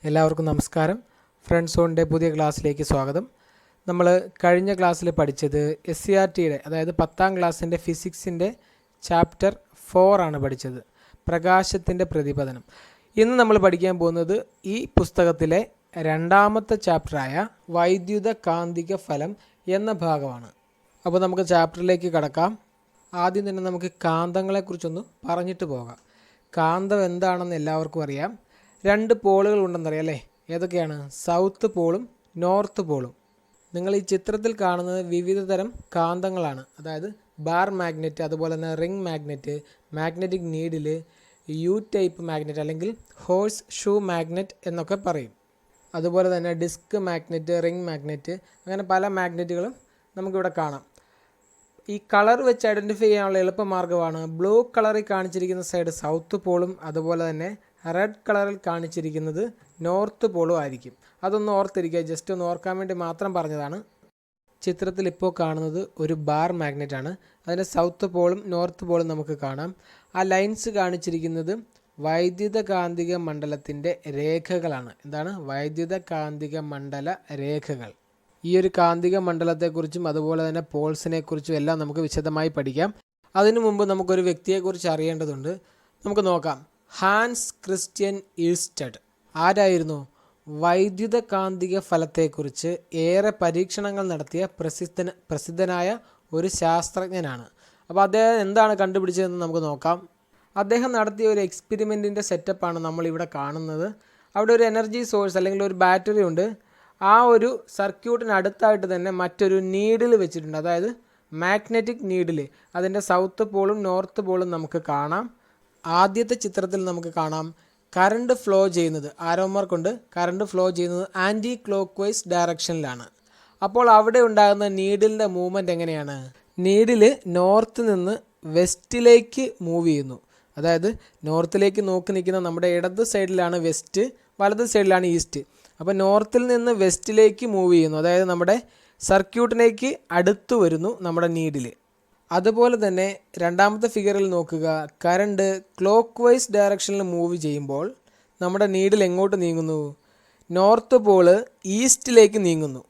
എല്ലാവർക്കും നമസ്കാരം. ഫ്രണ്ട്സ് ഓണിൻ്റെ പുതിയ ക്ലാസ്സിലേക്ക് സ്വാഗതം. നമ്മൾ കഴിഞ്ഞ ക്ലാസ്സിൽ പഠിച്ചത് SCERTയുടെ അതായത് 10ാം ക്ലാസ്സിൻ്റെ ഫിസിക്സിൻ്റെ ചാപ്റ്റർ 4 ആണ് പഠിച്ചത്, പ്രകാശത്തിൻ്റെ പ്രതിപതനം. ഇന്ന് നമ്മൾ പഠിക്കാൻ പോകുന്നത് ഈ പുസ്തകത്തിലെ രണ്ടാമത്തെ ചാപ്റ്ററായ വൈദ്യുത കാന്തിക ഫലം എന്ന ഭാഗമാണ്. അപ്പോൾ നമുക്ക് ചാപ്റ്ററിലേക്ക് കടക്കാം. ആദ്യം തന്നെ നമുക്ക് കാന്തങ്ങളെക്കുറിച്ചൊന്ന് പറഞ്ഞിട്ട് പോകാം. കാന്തം എന്താണെന്ന് എല്ലാവർക്കും അറിയാം. 2 പോളുകൾ ഉണ്ടെന്നറിയാം അല്ലേ? ഏതൊക്കെയാണ്? സൗത്ത് പോളും നോർത്ത് പോളും. നിങ്ങൾ ഈ ചിത്രത്തിൽ കാണുന്നത് വിവിധ തരം കാന്തങ്ങളാണ്. അതായത് ബാർ മാഗ്നറ്റ്, അതുപോലെ തന്നെ ring magnet, magnetic needle, U type magnet അല്ലെങ്കിൽ ഹോഴ്സ് ഷൂ മാഗ്നറ്റ് എന്നൊക്കെ പറയും. അതുപോലെ തന്നെ ഡിസ്ക് മാഗ്നറ്റ്, റിംഗ് മാഗ്നറ്റ്, അങ്ങനെ പല മാഗ്നറ്റുകളും നമുക്കിവിടെ കാണാം. ഈ കളർ വെച്ച് ഐഡൻറ്റിഫൈ ചെയ്യാനുള്ള എളുപ്പമാർഗ്ഗമാണ് ബ്ലൂ കളറിൽ കാണിച്ചിരിക്കുന്ന സൈഡ് സൗത്ത് പോളും അതുപോലെ തന്നെ റെഡ് കളറിൽ കാണിച്ചിരിക്കുന്നത് നോർത്ത് പോളും ആയിരിക്കും. അതൊന്ന് ഓർത്തിരിക്കുക, ജസ്റ്റ് ഒന്ന് ഓർക്കാൻ വേണ്ടി മാത്രം പറഞ്ഞതാണ്. ചിത്രത്തിൽ ഇപ്പോൾ കാണുന്നത് ഒരു ബാർ മാഗ്നറ്റ് ആണ്. അതിൻ്റെ സൗത്ത് പോളും നോർത്ത് പോളും നമുക്ക് കാണാം. ആ ലൈൻസ് കാണിച്ചിരിക്കുന്നത് വൈദ്യുത കാന്തിക മണ്ഡലത്തിൻ്റെ രേഖകളാണ്. എന്താണ്? വൈദ്യുത കാന്തിക മണ്ഡല രേഖകൾ. ഈ ഒരു കാന്തിക മണ്ഡലത്തെക്കുറിച്ചും അതുപോലെ തന്നെ പോൾസിനെക്കുറിച്ചും എല്ലാം നമുക്ക് വിശദമായി പഠിക്കാം. അതിനു മുമ്പ് നമുക്കൊരു വ്യക്തിയെക്കുറിച്ച് അറിയേണ്ടതുണ്ട്. നമുക്ക് നോക്കാം. ഹാൻസ് ക്രിസ്റ്റ്യൻ ഈർസ്റ്റഡ് ആരായിരുന്നു? വൈദ്യുത കാന്തിക ഫലത്തെക്കുറിച്ച് ഏറെ പരീക്ഷണങ്ങൾ നടത്തിയ പ്രസിദ്ധനായ ഒരു ശാസ്ത്രജ്ഞനാണ്. അപ്പോൾ അദ്ദേഹം എന്താണ് കണ്ടുപിടിച്ചതെന്ന് നമുക്ക് നോക്കാം. അദ്ദേഹം നടത്തിയ ഒരു എക്സ്പെരിമെൻറ്റിൻ്റെ സെറ്റപ്പാണ് നമ്മളിവിടെ കാണുന്നത്. അവിടെ ഒരു എനർജി സോഴ്സ് അല്ലെങ്കിൽ ഒരു ബാറ്ററി ഉണ്ട്. ആ ഒരു സർക്യൂട്ടിനടുത്തായിട്ട് തന്നെ മറ്റൊരു നീഡിൽ വെച്ചിട്ടുണ്ട്, അതായത് മാഗ്നറ്റിക് നീഡിൽ. അതിൻ്റെ സൗത്ത് പോളും നോർത്ത് പോളും നമുക്ക് കാണാം. ആദ്യത്തെ ചിത്രത്തിൽ നമുക്ക് കാണാം കറണ്ട് ഫ്ലോ ചെയ്യുന്നത്, ആരോമാർ കൊണ്ട് കറണ്ട് ഫ്ലോ ചെയ്യുന്നത് ആൻറ്റി ക്ലോക്ക് വൈസ് ഡയറക്ഷനിലാണ്. അപ്പോൾ അവിടെ ഉണ്ടാകുന്ന നീഡിലിൻ്റെ മൂവ്മെൻറ്റ് എങ്ങനെയാണ്? നീഡിൽ നോർത്ത് നിന്ന് വെസ്റ്റിലേക്ക് മൂവ് ചെയ്യുന്നു. അതായത് നോർത്തിലേക്ക് നോക്കി നിൽക്കുന്ന നമ്മുടെ ഇടത് സൈഡിലാണ് വെസ്റ്റ്, വലത് സൈഡിലാണ് ഈസ്റ്റ്. അപ്പോൾ നോർത്തിൽ നിന്ന് വെസ്റ്റിലേക്ക് മൂവ് ചെയ്യുന്നു, അതായത് നമ്മുടെ സർക്യൂട്ടിലേക്ക് അടുത്ത് വരുന്നു നമ്മുടെ നീഡിൽ. അതുപോലെ തന്നെ രണ്ടാമത്തെ ഫിഗറിൽ നോക്കുക, കറണ്ട് ക്ലോക്ക് വൈസ് ഡയറക്ഷനിൽ മൂവ് ചെയ്യുമ്പോൾ നമ്മുടെ നീഡിൽ എങ്ങോട്ട് നീങ്ങുന്നു? നോർത്ത് പോള് ഈസ്റ്റിലേക്ക് നീങ്ങുന്നു.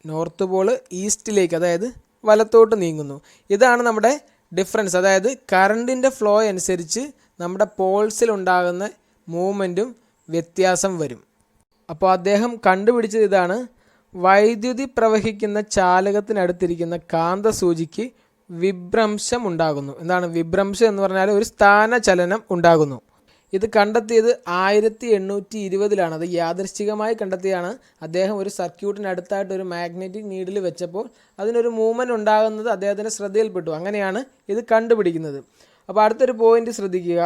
നോർത്ത് പോള് ഈസ്റ്റിലേക്ക്, അതായത് വലത്തോട്ട് നീങ്ങുന്നു. ഇതാണ് നമ്മുടെ ഡിഫറൻസ്. അതായത് കറണ്ടിൻ്റെ ഫ്ലോ അനുസരിച്ച് നമ്മുടെ പോൾസിൽ ഉണ്ടാകുന്ന മൂവ്മെൻറ്റും വ്യത്യാസം വരും. അപ്പോൾ അദ്ദേഹം കണ്ടുപിടിച്ചത് ഇതാണ്: വൈദ്യുതി പ്രവഹിക്കുന്ന ചാലകത്തിനടുത്തിരിക്കുന്ന കാന്തസൂചിക്ക് വിഭ്രംശം ഉണ്ടാകുന്നു. എന്താണ് വിഭ്രംശം എന്ന് പറഞ്ഞാൽ? ഒരു സ്ഥാനചലനം ഉണ്ടാകുന്നു. ഇത് കണ്ടെത്തിയത് 1820-ലാണ്. അത് യാദൃശ്ചികമായി കണ്ടെത്തിയാണ്. അദ്ദേഹം ഒരു സർക്യൂട്ടിനടുത്തായിട്ട് ഒരു മാഗ്നറ്റിക് നീഡിൽ വെച്ചപ്പോൾ അതിനൊരു മൂവ്മെൻറ്റ് ഉണ്ടാകുന്നത് അദ്ദേഹത്തിൻ്റെ ശ്രദ്ധയിൽപ്പെട്ടു. അങ്ങനെയാണ് ഇത് കണ്ടുപിടിക്കുന്നത്. അപ്പോൾ അടുത്തൊരു പോയിന്റ് ശ്രദ്ധിക്കുക.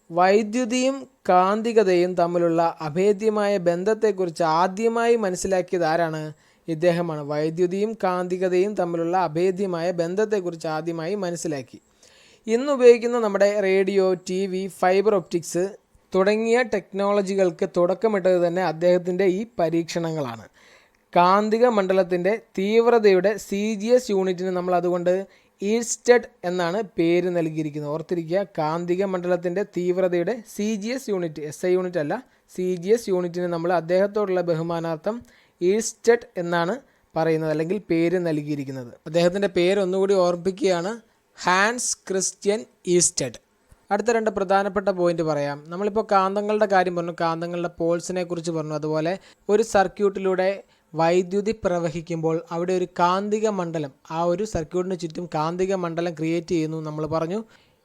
വൈദ്യുതിയും കാന്തികതയും തമ്മിലുള്ള അഭേദ്യമായ ബന്ധത്തെക്കുറിച്ച് ആദ്യമായി മനസ്സിലാക്കിയത് ആരാണ്? ഇദ്ദേഹമാണ്. വൈദ്യുതിയും കാന്തികതയും തമ്മിലുള്ള അഭേദ്യമായ ബന്ധത്തെക്കുറിച്ച് ആദ്യമായി മനസ്സിലാക്കി. ഇന്ന് ഉപയോഗിക്കുന്ന നമ്മുടെ റേഡിയോ, TV, ഫൈബർ ഒപ്റ്റിക്സ് തുടങ്ങിയ ടെക്നോളജികൾക്ക് തുടക്കമിട്ടത് തന്നെ അദ്ദേഹത്തിൻ്റെ ഈ പരീക്ഷണങ്ങളാണ്. കാന്തിക മണ്ഡലത്തിൻ്റെ തീവ്രതയുടെ CGS യൂണിറ്റിന് നമ്മൾ അതുകൊണ്ട് ഈർസ്റ്റഡ് എന്നാണ് പേര് നൽകിയിരിക്കുന്നത്. ഓർത്തിരിക്കുക, കാന്തിക മണ്ഡലത്തിൻ്റെ തീവ്രതയുടെ CGS യൂണിറ്റ്, SI യൂണിറ്റ് അല്ല, CGS യൂണിറ്റിന് നമ്മൾ അദ്ദേഹത്തോടുള്ള ബഹുമാനാർത്ഥം ഈർസ്റ്റഡ് എന്നാണ് പറയുന്നത്, അല്ലെങ്കിൽ പേര് നൽകിയിരിക്കുന്നത്. അദ്ദേഹത്തിൻ്റെ പേര് ഒന്നുകൂടി ഓർമ്മിപ്പിക്കുകയാണ്, ഹാൻസ് ക്രിസ്റ്റ്യൻ ഈർസ്റ്റഡ്. അടുത്ത 2 പ്രധാനപ്പെട്ട പോയിന്റ് പറയാം. നമ്മളിപ്പോൾ കാന്തങ്ങളുടെ കാര്യം പറഞ്ഞു, കാന്തങ്ങളുടെ പോൾസിനെ കുറിച്ച് പറഞ്ഞു. അതുപോലെ ഒരു സർക്യൂട്ടിലൂടെ വൈദ്യുതി പ്രവഹിക്കുമ്പോൾ അവിടെ ഒരു കാന്തിക മണ്ഡലം, ആ ഒരു സർക്യൂട്ടിന് ചുറ്റും കാന്തിക മണ്ഡലം ക്രിയേറ്റ് ചെയ്യുന്നു നമ്മൾ പറഞ്ഞു.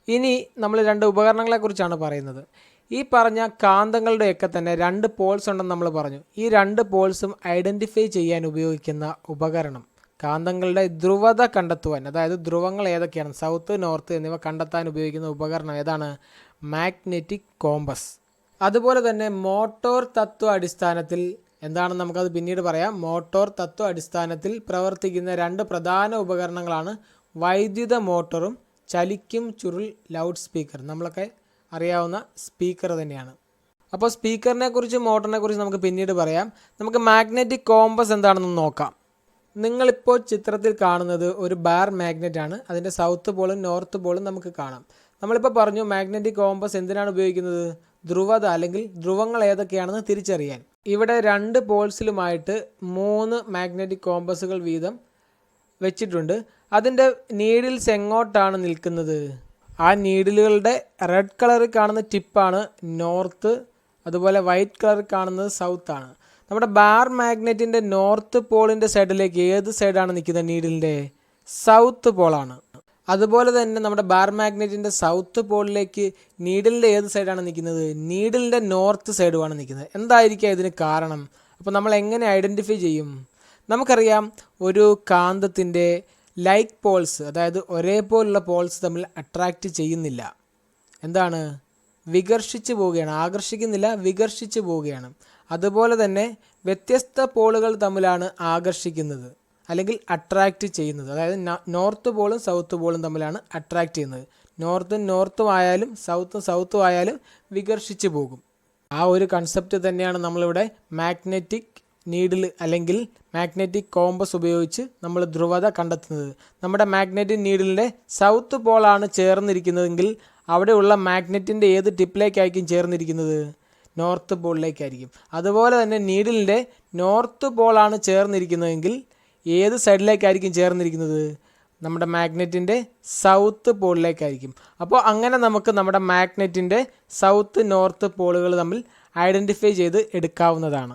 ഇനി നമ്മൾ 2 ഉപകരണങ്ങളെക്കുറിച്ചാണ് പറയുന്നത്. ഈ പറഞ്ഞ കാന്തങ്ങളുടെയൊക്കെ തന്നെ 2 പോൾസ് ഉണ്ടെന്ന് നമ്മൾ പറഞ്ഞു. ഈ 2 പോൾസും ഐഡൻറ്റിഫൈ ചെയ്യാൻ ഉപയോഗിക്കുന്ന ഉപകരണം, കാന്തങ്ങളുടെ ധ്രുവത കണ്ടെത്തുവാൻ, അതായത് ധ്രുവങ്ങൾ ഏതൊക്കെയാണ്, സൗത്ത്, നോർത്ത് എന്നിവ കണ്ടെത്താൻ ഉപയോഗിക്കുന്ന ഉപകരണം ഏതാണ്? Magnetic compass. അതുപോലെ തന്നെ മോട്ടോർ തത്വ അടിസ്ഥാനത്തിൽ, എന്താണെന്ന് നമുക്കത് പിന്നീട് പറയാം, മോട്ടോർ തത്വ അടിസ്ഥാനത്തിൽ പ്രവർത്തിക്കുന്ന 2 പ്രധാന ഉപകരണങ്ങളാണ് വൈദ്യുത മോട്ടോറും ചലിക്കും ചുരുൾ ലൗഡ് സ്പീക്കർ. നമ്മളൊക്കെ അറിയാവുന്ന സ്പീക്കർ തന്നെയാണ്. അപ്പോൾ സ്പീക്കറിനെ കുറിച്ചും മോട്ടറിനെ കുറിച്ചും നമുക്ക് പിന്നീട് പറയാം. നമുക്ക് മാഗ്നറ്റിക് കോമ്പസ് എന്താണെന്ന് നോക്കാം. നിങ്ങളിപ്പോൾ ചിത്രത്തിൽ കാണുന്നത് ഒരു ബാർ മാഗ്നറ്റ് ആണ്. അതിൻ്റെ സൗത്ത് പോളും നോർത്ത് പോളും നമുക്ക് കാണാം. നമ്മളിപ്പോൾ പറഞ്ഞു മാഗ്നറ്റിക് കോമ്പസ് എന്തിനാണ് ഉപയോഗിക്കുന്നത്? ധ്രുവത അല്ലെങ്കിൽ ധ്രുവങ്ങൾ ഏതൊക്കെയാണെന്ന് തിരിച്ചറിയാൻ. ഇവിടെ 2 പോൾസിലുമായിട്ട് 3 മാഗ്നറ്റിക് കോമ്പസുകൾ വീതം വെച്ചിട്ടുണ്ട്. അതിൻ്റെ നീഡിൽസ് എങ്ങോട്ടാണ് നിൽക്കുന്നത്? ആ നീഡിലുകളുടെ റെഡ് കളറിൽ കാണുന്ന ടിപ്പാണ് നോർത്ത്, അതുപോലെ വൈറ്റ് കളറിൽ കാണുന്നത് സൗത്ത് ആണ്. നമ്മുടെ ബാർ മാഗ്നറ്റിൻ്റെ നോർത്ത് പോളിൻ്റെ സൈഡിലേക്ക് ഏത് സൈഡാണ് നിൽക്കുന്നത്? നീഡിലിൻ്റെ സൗത്ത് പോളാണ്. അതുപോലെ തന്നെ നമ്മുടെ ബാർ മാഗ്നറ്റിൻ്റെ സൗത്ത് പോളിലേക്ക് നീഡിലിൻ്റെ ഏത് സൈഡാണ് നിൽക്കുന്നത്? നീഡിലിൻ്റെ നോർത്ത് സൈഡുമാണ് നിൽക്കുന്നത്. എന്തായിരിക്കാം ഇതിന് കാരണം? അപ്പോൾ നമ്മൾ എങ്ങനെ ഐഡൻറ്റിഫൈ ചെയ്യും? നമുക്കറിയാം, ഒരു കാന്തത്തിൻ്റെ ലൈക്ക് പോൾസ്, അതായത് ഒരേപോലുള്ള പോൾസ് തമ്മിൽ അട്രാക്റ്റ് ചെയ്യുന്നില്ല. എന്താണ്? വികർഷിച്ച് പോവുകയാണ്. ആകർഷിക്കുന്നില്ല, വികർഷിച്ച് പോവുകയാണ്. അതുപോലെ തന്നെ വ്യത്യസ്ത പോളുകൾ തമ്മിലാണ് ആകർഷിക്കുന്നത് അല്ലെങ്കിൽ അട്രാക്റ്റ് ചെയ്യുന്നത്. അതായത് നോർത്ത് പോളും സൗത്ത് പോളും തമ്മിലാണ് അട്രാക്റ്റ് ചെയ്യുന്നത്. നോർത്തും ആയാലും സൗത്തും ആയാലും വികർഷിച്ച് പോകും. ആ ഒരു കൺസെപ്റ്റ് തന്നെയാണ് നമ്മളിവിടെ മാഗ്നറ്റിക് നീഡിൽ അല്ലെങ്കിൽ മാഗ്നറ്റിക് കോമ്പസ് ഉപയോഗിച്ച് നമ്മൾ ധ്രുവത കണ്ടെത്തുന്നത്. നമ്മുടെ മാഗ്നറ്റിക് നീഡിലിൻ്റെ സൗത്ത് പോളാണ് ചേർന്നിരിക്കുന്നതെങ്കിൽ അവിടെയുള്ള മാഗ്നറ്റിൻ്റെ ഏത് ടിപ്പിലേക്കായിരിക്കും ചേർന്നിരിക്കുന്നത്? നോർത്ത് പോളിലേക്കായിരിക്കും. അതുപോലെ തന്നെ നീഡിലിൻ്റെ നോർത്ത് പോളാണ് ചേർന്നിരിക്കുന്നതെങ്കിൽ ഏത് സൈഡിലേക്കായിരിക്കും ചേർന്നിരിക്കുന്നത്? നമ്മുടെ മാഗ്നറ്റിൻ്റെ സൗത്ത് പോളിലേക്കായിരിക്കും. അപ്പോൾ അങ്ങനെ നമുക്ക് നമ്മുടെ മാഗ്നറ്റിൻ്റെ സൗത്ത് നോർത്ത് പോളുകൾ തമ്മിൽ ഐഡൻറ്റിഫൈ ചെയ്ത് എടുക്കാവുന്നതാണ്.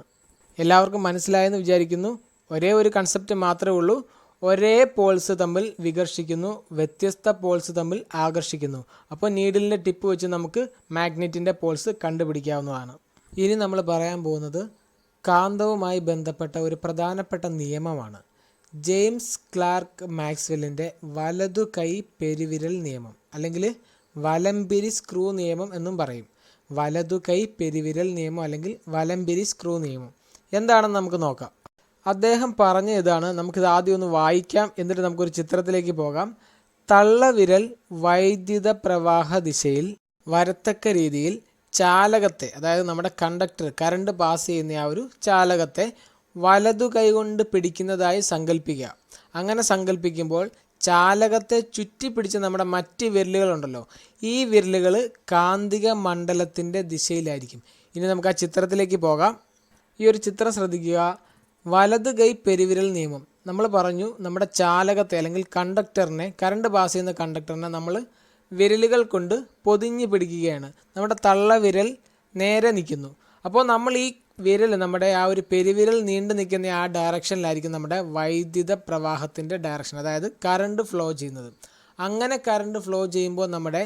എല്ലാവർക്കും മനസ്സിലായെന്ന് വിചാരിക്കുന്നു. ഒരേ ഒരു കൺസെപ്റ്റ് മാത്രമേ ഉള്ളൂ. ഒരേ പോൾസ് തമ്മിൽ വികർഷിക്കുന്നു, വ്യത്യസ്ത പോൾസ് തമ്മിൽ ആകർഷിക്കുന്നു. അപ്പോൾ നീഡിലിൻ്റെ ടിപ്പ് വെച്ച് നമുക്ക് മാഗ്നറ്റിൻ്റെ പോൾസ് കണ്ടുപിടിക്കാവുന്നതാണ്. ഇനി നമ്മൾ പറയാൻ പോകുന്നത് കാന്തവുമായി ബന്ധപ്പെട്ട ഒരു പ്രധാനപ്പെട്ട നിയമമാണ്. ജെയിംസ് ക്ലാർക്ക് മാക്സ്വെല്ലിൻ്റെ വലതു കൈ പെരുവിരൽ നിയമം, അല്ലെങ്കിൽ വലംപിരി സ്ക്രൂ നിയമം എന്നും പറയും. വലതു കൈ പെരുവിരൽ നിയമം അല്ലെങ്കിൽ വലംപിരി സ്ക്രൂ നിയമം എന്താണെന്ന് നമുക്ക് നോക്കാം. അദ്ദേഹം പറഞ്ഞ ഇതാണ്. നമുക്കിത് ആദ്യം ഒന്ന് വായിക്കാം, എന്നിട്ട് നമുക്കൊരു ചിത്രത്തിലേക്ക് പോകാം. തള്ളവിരൽ വൈദ്യുത പ്രവാഹ ദിശയിൽ വരത്തക്ക രീതിയിൽ ചാലകത്തെ, അതായത് നമ്മുടെ കണ്ടക്ടർ, കറണ്ട് പാസ് ചെയ്യുന്ന ആ ഒരു ചാലകത്തെ വലതു കൈകൊണ്ട് പിടിക്കുന്നതായി സങ്കല്പിക്കുക. അങ്ങനെ സങ്കല്പിക്കുമ്പോൾ ചാലകത്തെ ചുറ്റി പിടിച്ച് നമ്മുടെ മറ്റ് വിരലുകളുണ്ടല്ലോ, ഈ വിരലുകൾ കാന്തിക മണ്ഡലത്തിൻ്റെ ദിശയിലായിരിക്കും. ഇനി നമുക്ക് ആ ചിത്രത്തിലേക്ക് പോകാം. ഈ ഒരു ചിത്രം ശ്രദ്ധിക്കുക. വലത് കൈ പെരുവിരൽ നിയമം. നമ്മൾ പറഞ്ഞു, നമ്മുടെ ചാലകത്തെ അല്ലെങ്കിൽ കണ്ടക്ടറിനെ, കറണ്ട് പാസ് ചെയ്യുന്ന കണ്ടക്ടറിനെ നമ്മൾ വിരലുകൾ കൊണ്ട് പൊതിഞ്ഞ് പിടിക്കുകയാണ്. നമ്മുടെ തള്ളവിരൽ നേരെ നിൽക്കുന്നു. അപ്പോൾ നമ്മൾ ഈ വിരൽ, നമ്മുടെ ആ ഒരു പെരുവിരൽ നീണ്ടു നിൽക്കുന്ന ആ ഡയറക്ഷനിലായിരിക്കും നമ്മുടെ വൈദ്യുത പ്രവാഹത്തിൻ്റെ ഡയറക്ഷൻ, അതായത് കറണ്ട് ഫ്ലോ ചെയ്യുന്നത്. അങ്ങനെ കറണ്ട് ഫ്ലോ ചെയ്യുമ്പോൾ നമ്മുടെ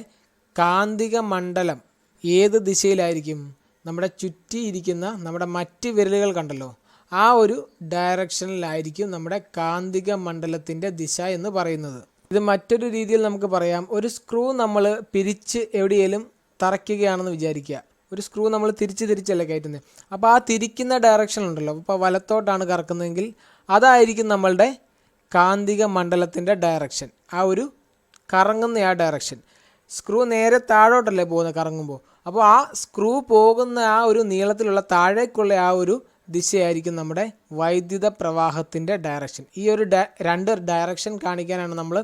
കാന്തിക മണ്ഡലം ഏത് ദിശയിലായിരിക്കും? നമ്മുടെ ചുറ്റിയിരിക്കുന്ന നമ്മുടെ മറ്റ് വിരലുകൾ കണ്ടല്ലോ, ആ ഒരു ഡയറക്ഷനിലായിരിക്കും നമ്മുടെ കാന്തിക മണ്ഡലത്തിൻ്റെ ദിശ എന്ന് പറയുന്നത്. ഇത് മറ്റൊരു രീതിയിൽ നമുക്ക് പറയാം. ഒരു സ്ക്രൂ നമ്മൾ പിരിച്ച് എവിടെയെങ്കിലും തറയ്ക്കുകയാണെന്ന് വിചാരിക്കുക. ഒരു സ്ക്രൂ നമ്മൾ തിരിച്ചല്ലേ കയറ്റുന്നത്. അപ്പോൾ ആ തിരിക്കുന്ന ഡയറക്ഷൻ ഉണ്ടല്ലോ, അപ്പോൾ വലത്തോട്ടാണ് കറക്കുന്നതെങ്കിൽ അതായിരിക്കും നമ്മളുടെ കാന്തിക മണ്ഡലത്തിൻ്റെ ഡയറക്ഷൻ, ആ ഒരു കറങ്ങുന്ന ആ ഡയറക്ഷൻ. സ്ക്രൂ നേരെ താഴോട്ടല്ലേ പോകുന്നത് കറങ്ങുമ്പോൾ. അപ്പോൾ ആ സ്ക്രൂ പോകുന്ന ആ ഒരു നീളത്തിലുള്ള താഴേക്കുള്ള ആ ഒരു ദിശയായിരിക്കും നമ്മുടെ വൈദ്യുത പ്രവാഹത്തിൻ്റെ ഡയറക്ഷൻ. ഈ ഒരു രണ്ട് ഡയറക്ഷൻ കാണിക്കാനാണ് നമ്മൾ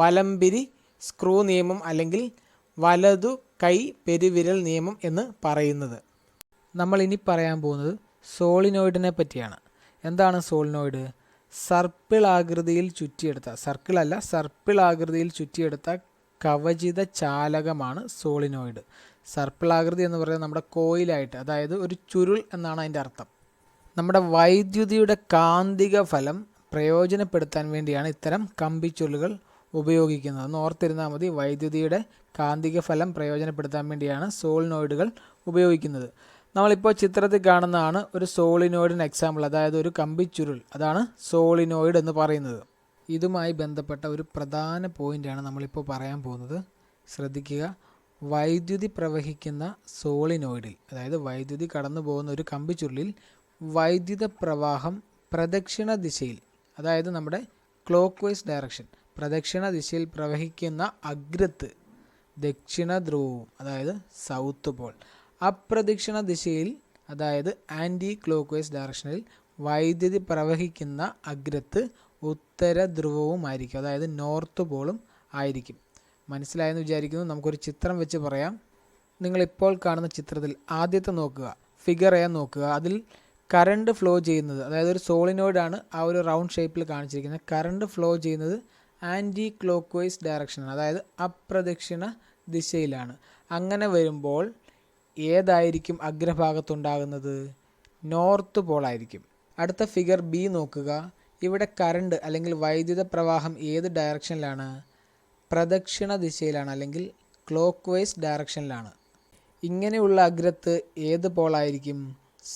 വലംപിരി സ്ക്രൂ നിയമം അല്ലെങ്കിൽ വലതു കൈ പെരുവിരൽ നിയമം എന്ന് പറയുന്നത്. നമ്മൾ ഇനി പറയാൻ പോകുന്നത് സോളിനോയിഡിനെ പറ്റിയാണ്. എന്താണ് സോളിനോയിഡ്? സർപ്പിൾ ആകൃതിയിൽ ചുറ്റിയെടുത്ത കവചിത ചാലകമാണ് സോളിനോയിഡ്. സർപ്പിൾ ആകൃതി എന്ന് പറയുന്നത് നമ്മുടെ കോയിലായിട്ട്, അതായത് ഒരു ചുരുൾ എന്നാണ് അതിൻ്റെ അർത്ഥം. നമ്മുടെ വൈദ്യുതിയുടെ കാന്തിക ഫലം പ്രയോജനപ്പെടുത്താൻ വേണ്ടിയാണ് ഇത്തരം കമ്പിച്ചുരുളുകൾ ഉപയോഗിക്കുന്നത്. ഒന്ന് ഓർത്തിരുന്നാൽ മതി. വൈദ്യുതിയുടെ കാന്തിക ഫലം പ്രയോജനപ്പെടുത്താൻ വേണ്ടിയാണ് സോളിനോയിഡുകൾ ഉപയോഗിക്കുന്നത്. നമ്മളിപ്പോൾ ചിത്രത്തിൽ കാണുന്നതാണ് ഒരു സോളിനോയിഡിന് എക്സാമ്പിൾ, അതായത് ഒരു കമ്പിച്ചുരുൾ. അതാണ് സോളിനോയിഡ് എന്ന് പറയുന്നത്. ഇതുമായി ബന്ധപ്പെട്ട ഒരു പ്രധാന പോയിൻ്റാണ് നമ്മളിപ്പോൾ പറയാൻ പോകുന്നത്. ശ്രദ്ധിക്കുക. വൈദ്യുതി പ്രവഹിക്കുന്ന സോളിനോയിഡിൽ, അതായത് വൈദ്യുതി കടന്നു പോകുന്ന ഒരു കമ്പിച്ചുരുളിൽ വൈദ്യുത പ്രവാഹം പ്രദക്ഷിണ ദിശയിൽ, അതായത് നമ്മുടെ ക്ലോക്ക് വൈസ് ഡയറക്ഷൻ, പ്രദക്ഷിണ ദിശയിൽ പ്രവഹിക്കുന്ന അഗ്രത്ത് ദക്ഷിണ ധ്രുവവും, അതായത് സൗത്ത് പോൾ. അപ്രദക്ഷിണ ദിശയിൽ, അതായത് ആൻറ്റി ക്ലോക്ക് വൈസ് ഡയറക്ഷനിൽ വൈദ്യുതി പ്രവഹിക്കുന്ന അഗ്രത്ത് ഉത്തര ധ്രുവവുമായിരിക്കും, അതായത് നോർത്ത് പോളും ആയിരിക്കും. മനസ്സിലായെന്ന് വിചാരിക്കുന്നു. നമുക്കൊരു ചിത്രം വെച്ച് പറയാം. നിങ്ങളിപ്പോൾ കാണുന്ന ചിത്രത്തിൽ ആദ്യത്തെ നോക്കുക, ഫിഗർ എ നോക്കുക. അതിൽ കറണ്ട് ഫ്ലോ ചെയ്യുന്നത്, അതായത് ഒരു സോളിനോയിഡാണ് ആ ഒരു റൗണ്ട് ഷേപ്പിൽ കാണിച്ചിരിക്കുന്നത്. കറണ്ട് ഫ്ലോ ചെയ്യുന്നത് ആൻറ്റി ക്ലോക്ക് വൈസ് ഡയറക്ഷനാണ്, അതായത് അപ്രദക്ഷിണ ദിശയിലാണ്. അങ്ങനെ വരുമ്പോൾ ഏതായിരിക്കും അഗ്രഭാഗത്തുണ്ടാകുന്നത്? നോർത്ത് പോളായിരിക്കും. അടുത്ത ഫിഗർ ബി നോക്കുക. ഇവിടെ കറണ്ട് അല്ലെങ്കിൽ വൈദ്യുത പ്രവാഹം ഏത് ഡയറക്ഷനിലാണ്? പ്രദക്ഷിണ ദിശയിലാണ്, അല്ലെങ്കിൽ ക്ലോക്ക് വൈസ് ഡയറക്ഷനിലാണ്. ഇങ്ങനെയുള്ള അഗ്രത്ത് ഏത് പോളായിരിക്കും?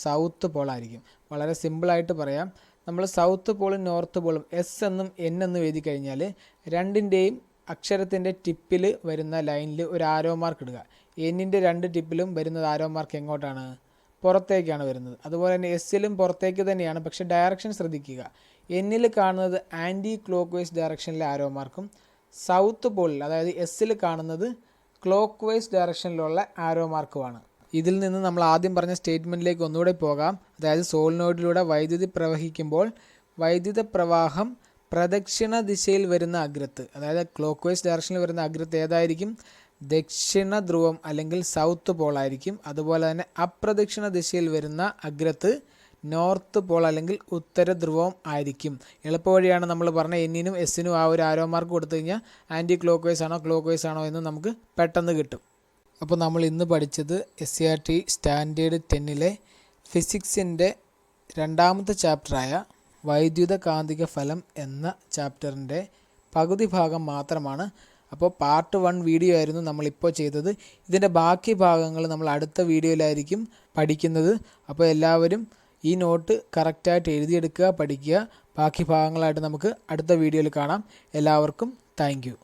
സൗത്ത് പോളായിരിക്കും. വളരെ സിമ്പിളായിട്ട് പറയാം. നമ്മൾ സൗത്ത് പോളും നോർത്ത് പോളും എസ് എന്നും എൻ എന്നും എഴുതി കഴിഞ്ഞാൽ രണ്ടിൻ്റെയും അക്ഷരത്തിൻ്റെ ടിപ്പിൽ വരുന്ന ലൈനിൽ ഒരു ആരോ മാർക്ക് ഇടുക. എന്നിൻ്റെ രണ്ട് ടിപ്പിലും വരുന്നത് ആരോ മാർക്ക് എങ്ങോട്ടാണ്? പുറത്തേക്കാണ് വരുന്നത്. അതുപോലെ തന്നെ എസ്സിലും പുറത്തേക്ക് തന്നെയാണ്, പക്ഷേ ഡയറക്ഷൻ ശ്രദ്ധിക്കുക. എന്നിൽ കാണുന്നത് ആൻറ്റി ക്ലോക്ക് വൈസ് ഡയറക്ഷനിലെ ആരോ മാർക്കും സൗത്ത് പോളിൽ, അതായത് എസ്സിൽ കാണുന്നത് ക്ലോക്ക് വൈസ് ഡയറക്ഷനിലുള്ള ആരോ മാർക്കുമാണ്. ഇതിൽ നിന്ന് നമ്മൾ ആദ്യം പറഞ്ഞ സ്റ്റേറ്റ്മെൻറ്റിലേക്ക് ഒന്നുകൂടെ പോകാം. അതായത് സോളിനോയിഡിലൂടെ വൈദ്യുതി പ്രവഹിക്കുമ്പോൾ വൈദ്യുത പ്രവാഹം പ്രദക്ഷിണ ദിശയിൽ വരുന്ന അഗ്രത്ത്, അതായത് ക്ലോക്ക് വൈസ് ഡയറക്ഷനിൽ വരുന്ന അഗ്രത്ത് ഏതായിരിക്കും? ദക്ഷിണ ധ്രുവം അല്ലെങ്കിൽ സൗത്ത് പോളായിരിക്കും. അതുപോലെ തന്നെ അപ്രദക്ഷിണ ദിശയിൽ വരുന്ന അഗ്രത്ത് നോർത്ത് പോൾ അല്ലെങ്കിൽ ഉത്തര ധ്രുവം ആയിരിക്കും. എളുപ്പവഴിയാണ് നമ്മൾ പറഞ്ഞ എന്നിനും എസ്സിനും ആ ഒരു ആരോ മാർക്ക് കൊടുത്തു കഴിഞ്ഞാൽ ആൻറ്റി ക്ലോക്ക് വൈസ് ആണോ ക്ലോക്ക് വൈസ് ആണോ എന്ന് നമുക്ക് പെട്ടെന്ന് കിട്ടും. അപ്പോൾ നമ്മൾ ഇന്ന് പഠിച്ചത് SCERT സ്റ്റാൻഡേർഡ് 10 ഫിസിക്സിൻ്റെ രണ്ടാമത്തെ ചാപ്റ്ററായ വൈദ്യുത കാന്തിക ഫലം എന്ന ചാപ്റ്ററിൻ്റെ പകുതി ഭാഗം മാത്രമാണ്. അപ്പോൾ പാർട്ട് 1 വീഡിയോ ആയിരുന്നു നമ്മളിപ്പോൾ ചെയ്തത്. ഇതിൻ്റെ ബാക്കി ഭാഗങ്ങൾ നമ്മൾ അടുത്ത വീഡിയോയിലായിരിക്കും പഠിക്കുന്നത്. അപ്പോൾ എല്ലാവരും ഈ നോട്ട് കറക്റ്റായിട്ട് എഴുതിയെടുക്കുക, പഠിക്കുക. ബാക്കി ഭാഗങ്ങളായിട്ട് നമുക്ക് അടുത്ത വീഡിയോയിൽ കാണാം. എല്ലാവർക്കും താങ്ക് യു.